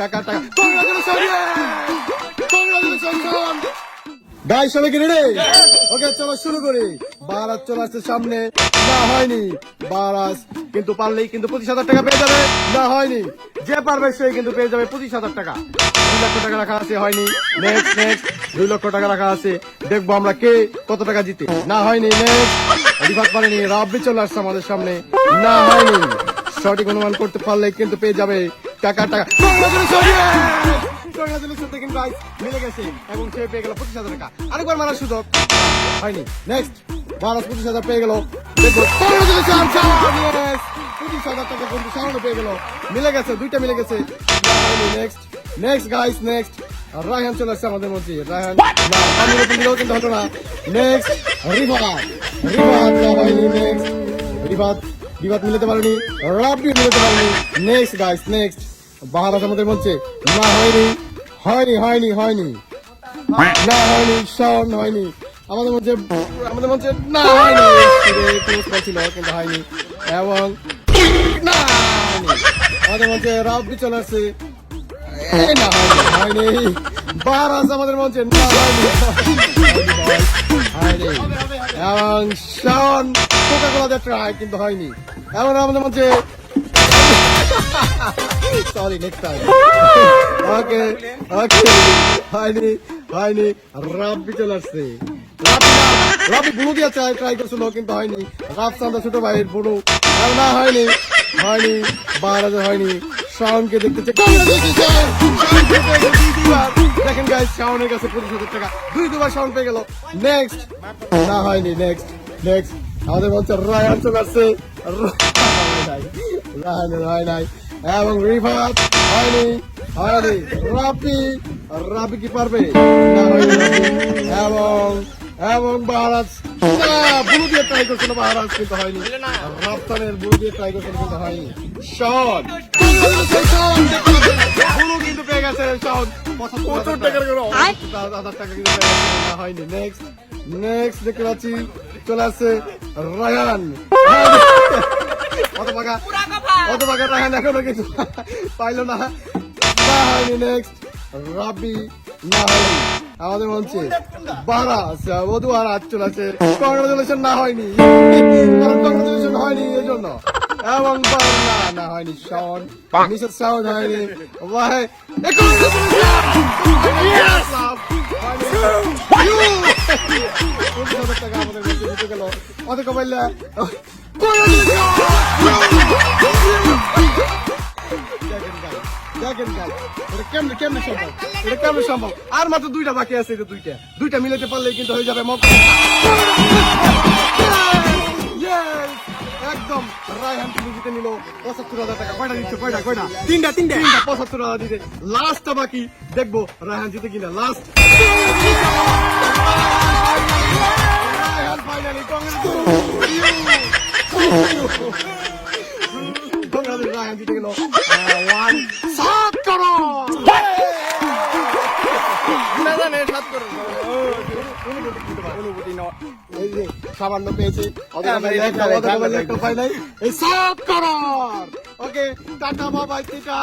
টাকা টাকা গাই সবাই কি রেডি? ওকে চলো শুরু করি। বারাজ চলে আসছে সামনে, না হয়নি বারাজ, কিন্তু পারলেই কিন্তু 25,000 টাকা পেয়ে যাবে। না হয়নি, যে পারবে সে কিন্তু পেয়ে যাবে 25,000 টাকা। 2 লক্ষ টাকা রাখা আছে, হয়নি। নেক্সট নেক্সট 2 লক্ষ টাকা রাখা আছে, দেখবো আমরা কে কত টাকা জিতে। না হয়নি, নেক্সট রিফাত পারেনি, রাব্বি চলে আসছে আমাদের সামনে, না হয়নি। সঠিক অনুমান করতে পারলে কিন্তু পেয়ে যাবে টাকা টাকা। মিলে গেছে এবং সে পেয়ে গেল 25,000 টাকা। আরেকবার মারার সুযোগ, হয়নি। নেক্সট বারাজ 25,000 পেয়ে গেল, দেখবো 25,000 টাকা কিন্তু সামনে পেয়ে গেল, মিলে গেছে, দুইটা মিলে গেছে। Next next guys next Raihan চলে আসছে আমাদের মধ্যে। রায়হান দিলেও কিন্তু হতো না। নেক্সট রিফাত রিফাত না হয়নি। নেক্সট রিফাত রিফাত মিলাতে পারেনি, রাব্বি মিলাতে পারেনি। নেক্সট গাইস নেক্সট বাহারাজ আমাদের মধ্যে, না হয়নি হয়নি হয়নি হয়নি না হয়নি। শাওন হয়নি আমাদের মধ্যে, না হয়নি, ছিল কিন্তু হয়নি। এবং না হয়নি আমাদের মধ্যে, রাব্বি চলে আসছে, না হয়নি হয়নি। বারাজ আমাদের মধ্যে, না হয়নি হয়নি। এবং শাওন কোকা কোলা ট্রাই কিন্তু হয়নি। এবং আমাদের মধ্যে সরি নেক্সট টাইম। ওকে ওকে হয়নি হয়নি। রাব্বি চলে আসছে, রাব্বি বুড়ো দিয়ে ট্রাই করছিল কিন্তু হয়নি। রাফসান্দা ছোট ভাইয়ের বুড়ো, না হয়নি হয়নি। বারাজ হয়নি। শাওনকে দেখতে দেখেন গাইস, শাওনের কাছে 25,000 টাকা, 2বার শাওন পেয়ে গেল। নেক্সট না হয়নি। নেক্সট নেক্সট আমাদের বলছে রায়হান চলে আসছে, রায়হানের হয় নাই। এবং রিফাত হয়নি হয়নি। রাব্বি রাব্বি কি পারবে? না হয়নি রাব্বি। এবং এবং বাহারাজ বুড়ো দিয়ে ট্রাই করছিল, বাহারাজ কিন্তু হয়নি। রাফসানের বুড়ো দিয়ে ট্রাই করছিল কিন্তু হয়নি। শাওন বুড়ো কিন্তু পেয়ে গেছে, শাওন 75,000 টাকা কিন্তু পেয়ে গেছে, না হয়নি। নেক্সট নেক্সট দেখতে পাচ্ছি চলে আসছে রায়হান, অত পাকা রায়হান এখনো কিন্তু পাইলো না, না হয়নি। নেক্সট রাব্বি, না হয়নি। আমাদের মঞ্চে বারাজ বধু আর আজ চলে আসছে, কংগ্রেচুলেশন, না হয়নি, কংগ্রেচুলেশন হয়নি এই জন্য। এবং না হয়নি। শাওন মিসেস শাওন হয়নি ভাই, টাকা আমাদের মধ্যে জিতে গেল। অত কমাইলে দেখেন গাই, এটা কেমনে কেমনে সম্ভব, এটা কেমনে সম্ভব? আর মাত্র 2টা বাকি আছে, দুইটা মিলাতে পারলেই কিন্তু হয়ে যাবে মক্কা। একদম রায়হান তুমি জিতে নিল 75,000 টাকা। কয়টা দিচ্ছে? কয়টা? তিনটা 75,000 দিতে। লাস্টটা বাকি, দেখবো রায়হান জিতে কিনা। লাস্ট রায়হান ফাইনালি, রায়হান জিতে গেল 7 করোড়। সামান্য পেয়েছে, ওকে টাটা বাবাই টিকা।